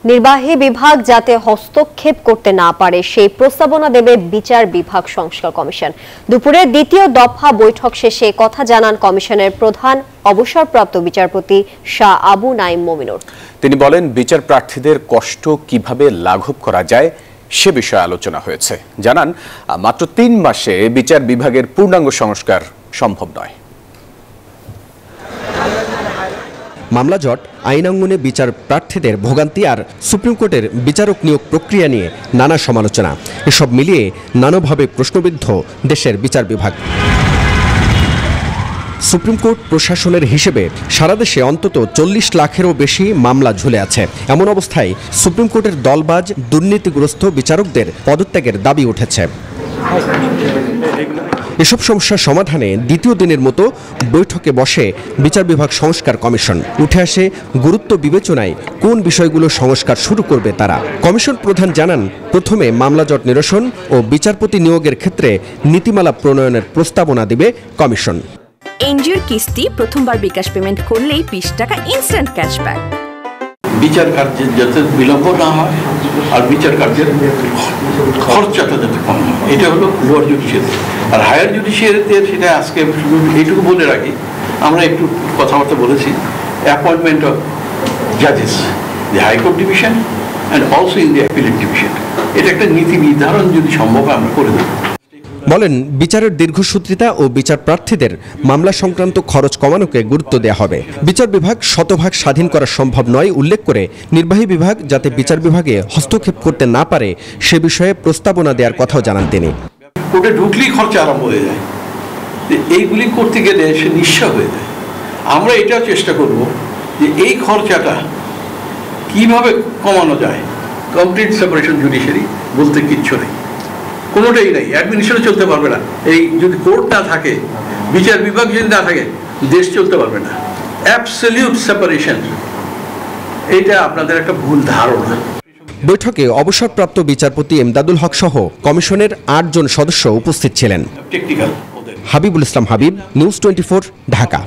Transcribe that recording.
নির্বাহী বিভাগ যাতে হস্তক্ষেপ করতে না পারে সেই প্রস্তাবনা দেবে বিচার বিভাগ সংস্কার কমিশন। দুপুরে দ্বিতীয় দফা বৈঠক শেষে কথা জানান কমিশনের প্রধান অবসরপ্রাপ্ত বিচারপতি শাহ আবু নাঈম মমিনুর। তিনি বলেন, বিচার প্রার্থীদের কষ্ট কিভাবে লাঘব করা যায় সে বিষয়ে আলোচনা হয়েছে। জানান, মাত্র ৩ মাসে বিচার বিভাগের পূর্ণাঙ্গ সংস্কার সম্ভব নয়। মামলা জট, আইনাঙ্গনে বিচার প্রার্থীদের ভোগান্তি আর সুপ্রিম কোর্টের বিচারক নিয়োগ প্রক্রিয়া নিয়ে নানা সমালোচনা, এসব মিলিয়ে নানাভাবে প্রশ্নবিদ্ধ দেশের বিচার বিভাগ। সুপ্রিম কোর্ট প্রশাসনের হিসেবে সারা দেশে অন্তত ৪০ লাখেরও বেশি মামলা ঝুলে আছে। এমন অবস্থায় সুপ্রিম কোর্টের দলবাজ দুর্নীতিগ্রস্ত বিচারকদের পদত্যাগের দাবি উঠেছে। এসব সমস্যার সমাধানে দ্বিতীয় দিনের মতো বৈঠকে বসে বিচার বিভাগ সংস্কার কমিশন। উঠে আসে গুরুত্ব বিবেচনায় কোন বিষয়গুলো সংস্কার শুরু করবে তারা। কমিশন প্রধান জানান, প্রথমে মামলা জট নিরসন ও বিচারপতি নিয়োগের ক্ষেত্রে নীতিমালা প্রণয়নের প্রস্তাবনা দিবে কমিশন। এনজিওর কিস্তি প্রথমবার বিকাশ পেমেন্ট করলেই 20 টাকা ইনস্ট্যান্ট ক্যাশব্যাক। বিচার কার্যের যাতে বিলম্ব না হয় আর বিচার কার্যের খরচাটা যাতে কম হয়, এটা হলো লোয়ার জুডিশিয়ারি। আর হায়ার জুডিশিয়ারিতে সেটা আজকে শুধু এইটুকু বলে রাখি, আমরা একটু কথাবার্তা বলেছি অ্যাপয়েন্টমেন্ট অফ জাজেস, the high court division and also in the appellate division. এটা একটা নীতি নির্ধারণ যদি সম্ভব আমরা করে দেবো। বলেন, বিচারের দীর্ঘসূত্রিতা ও বিচার প্রার্থীদের মামলা সংক্রান্ত খরচ কমানোকে গুরুত্ব দেওয়া হবে। বিচার বিভাগ শতভাগ স্বাধীন করা সম্ভব নয় উল্লেখ করে নির্বাহী বিভাগ যাতে বিচার বিভাগে হস্তক্ষেপ করতে না পারে সে বিষয়ে প্রস্তাবনা দেওয়ার কথাও জানান তিনি। কোর্টে ঢুকলেই খরচা আরম্ভ হয়ে যায়, এইগুলি করতে গেলে সে নিঃস্ব হয়ে যায়। আমরা এটাও চেষ্টা করব যে এই খরচাটা কিভাবে কমানো যায়। কমপ্লিট সেপারেশন জুডিশিয়ারি বলতে কিচ্ছু নেই, কোনোটাই নেই, অ্যাডমিনিস্ট্রেশন চলতে পারবে না। এই যদি কোর্ট না থাকে, বিচার বিভাগ যদি না থাকে, দেশ চলতে পারবে না। অ্যাবসলিউট সেপারেশন, এটা আপনাদের একটা ভুল ধারণা। বৈঠকে অবসরপ্রাপ্ত বিচারপতি এমদাদুল হক সহ কমিশনের ৮ জন সদস্য উপস্থিত ছিলেন। টেকনিক্যাল হাবিবুল ইসলাম হাবিব, নিউজ 24, ঢাকা।